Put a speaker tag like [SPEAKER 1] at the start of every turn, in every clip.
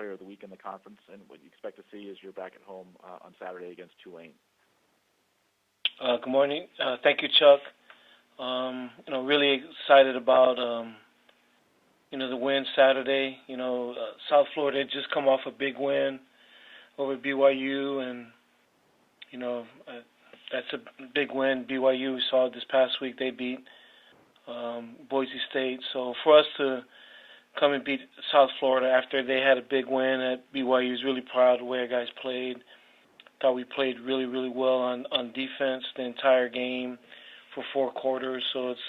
[SPEAKER 1] Player of the Week in the conference, and what you expect to see as you're back at home on Saturday against Tulane.
[SPEAKER 2] Good morning. Thank you, Chuck. Really excited about, the win Saturday. South Florida had just come off a big win over BYU, and, that's a big win. BYU, we saw this past week, they beat Boise State. So for us to come and beat South Florida after they had a big win at BYU is really proud of the way our guys played. Thought we played really, really well on defense the entire game for 4 quarters. So it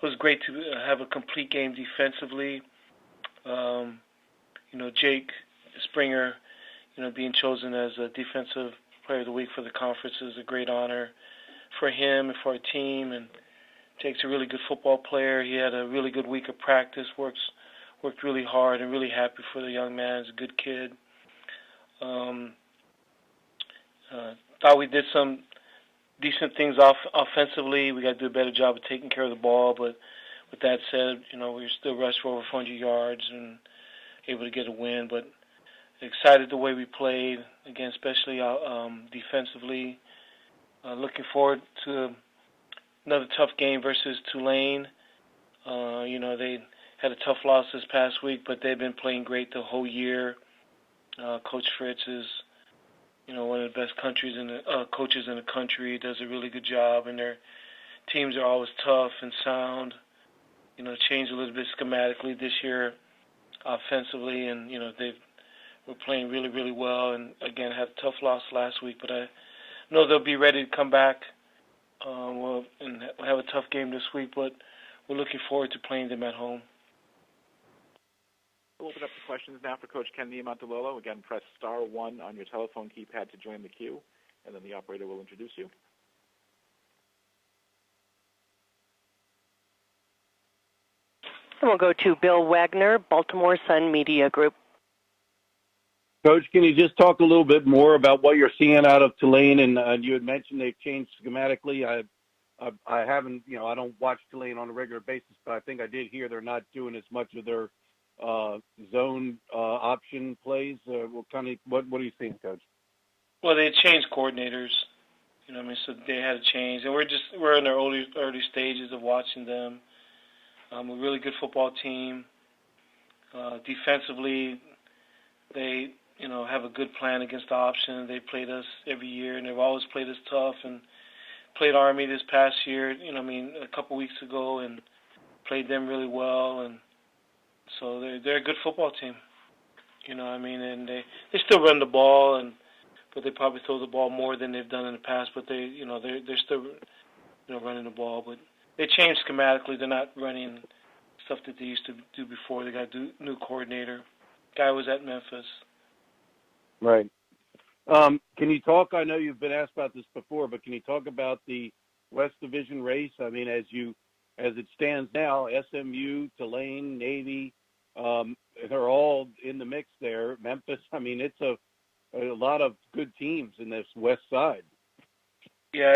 [SPEAKER 2] was great to have a complete game defensively. Jake Springer, being chosen as a defensive player of the week for the conference is a great honor for him and for our team. And Jake's a really good football player. He had a really good week of practice, worked really hard, and really happy for the young man. He's a good kid. Thought we did some decent things offensively. We got to do a better job of taking care of the ball. But with that said, we were still rushed for over 400 yards and able to get a win. But excited the way we played, again, especially defensively. Looking forward to another tough game versus Tulane. They had a tough loss this past week, but they've been playing great the whole year. Coach Fritz is, one of the best coaches in the country. He does a really good job, and their teams are always tough and sound. Changed a little bit schematically this year, offensively, and we're playing really, really well. And again, had a tough loss last week, but I know they'll be ready to come back. We'll have a tough game this week, but we're looking forward to playing them at home.
[SPEAKER 1] We'll open up the questions now for Coach Ken Niumatalolo. Again, press *1 on your telephone keypad to join the queue, and then the operator will introduce you.
[SPEAKER 3] And we'll go to Bill Wagner, Baltimore Sun Media Group.
[SPEAKER 4] Coach, can you just talk a little bit more about what you're seeing out of Tulane? And you had mentioned they've changed schematically. I haven't, I don't watch Tulane on a regular basis, but I think I did hear they're not doing as much of their zone option plays. What are you seeing, Coach?
[SPEAKER 2] Well, they changed coordinators. So they had to change, and we're in our early stages of watching them. A really good football team. Defensively, they have a good plan against the option. They played us every year, and they've always played us tough. And played Army this past year. A couple weeks ago, and played them really well. And so they're a good football team. And they still run the ball, but they probably throw the ball more than they've done in the past. But they're still running the ball. But they changed schematically. They're not running stuff that they used to do before. They got a new coordinator. Guy was at Memphis.
[SPEAKER 4] Right. Can you talk? I know you've been asked about this before, but can you talk about the West Division race? I mean, as it stands now, SMU, Tulane, Navy, they're all in the mix there. Memphis. I mean, it's a lot of good teams in this West side.
[SPEAKER 2] Yeah,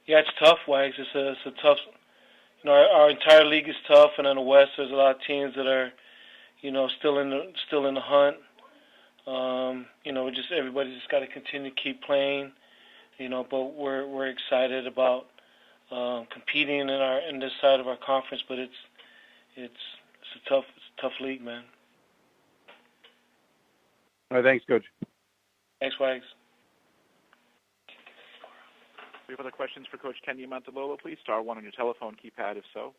[SPEAKER 2] it's tough, Wags. It's a tough. Our entire league is tough, and in the West, there's a lot of teams that are, still in the hunt. Everybody's just got to continue to keep playing, but we're excited about competing in this side of our conference. But it's a tough league, man.
[SPEAKER 4] All right, thanks, Coach.
[SPEAKER 2] Thanks, Wags.
[SPEAKER 1] We have other questions for Coach Ken Niumatalolo, please. *1 on your telephone keypad, if so.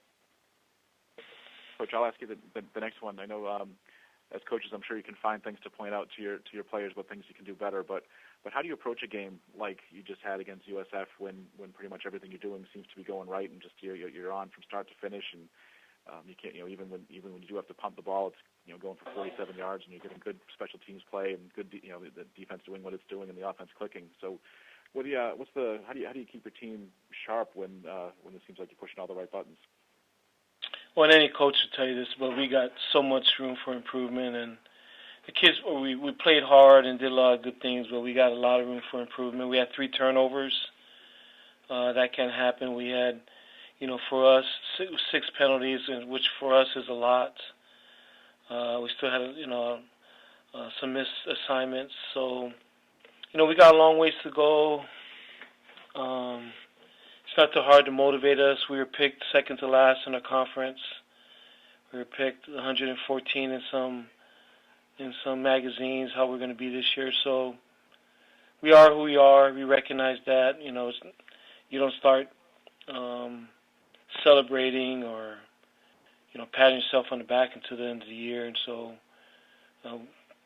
[SPEAKER 1] Coach, I'll ask you the next one. I know as coaches, I'm sure you can find things to point out to your players, what things you can do better. But how do you approach a game like you just had against USF when pretty much everything you're doing seems to be going right and just you're on from start to finish, and you can't even when you do have to punt the ball, it's going for 47 yards and you're getting good special teams play and good the defense doing what it's doing and the offense clicking. So how do you keep your team sharp when it seems like you're pushing all the right buttons?
[SPEAKER 2] Well, any coach will tell you this, but we got so much room for improvement, and the kids, we played hard and did a lot of good things, but we got a lot of room for improvement. We had 3 turnovers. That can happen. We had, for us, 6 penalties, which for us is a lot. We still had, some missed assignments. So, we got a long ways to go. It's not too hard to motivate us. We were picked second to last in our conference. We were picked 114 in some magazines how we're going to be this year. So we are who we are. We recognize that. You don't start celebrating or patting yourself on the back until the end of the year. And so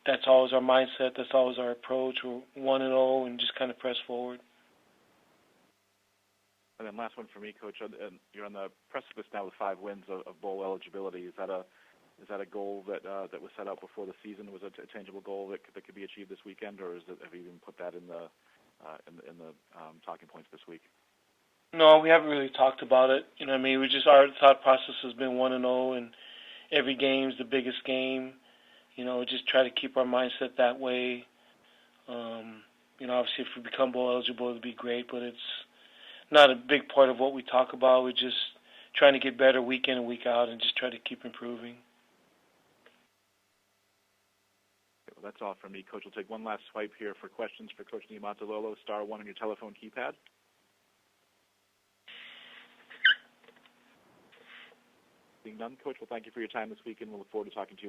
[SPEAKER 2] that's always our mindset. That's always our approach. We're 1-0 and just kind of press forward.
[SPEAKER 1] And then last one for me, Coach. You're on the precipice now with 5 wins of bowl eligibility. Is that a goal that was set out before the season? Was it a tangible goal that could be achieved this weekend, or have you even put that in the talking points this week?
[SPEAKER 2] No, we haven't really talked about it. Our thought process has been 1-0, and every game's the biggest game. Just try to keep our mindset that way. Obviously, if we become bowl eligible, it'd be great, but it's not a big part of what we talk about. We're just trying to get better week in and week out and just try to keep improving.
[SPEAKER 1] Okay, well, that's all from me, Coach. We'll take one last swipe here for questions for Coach Niumatalolo. *1 on your telephone keypad. Seeing none, Coach, well, thank you for your time this weekend. We'll look forward to talking to you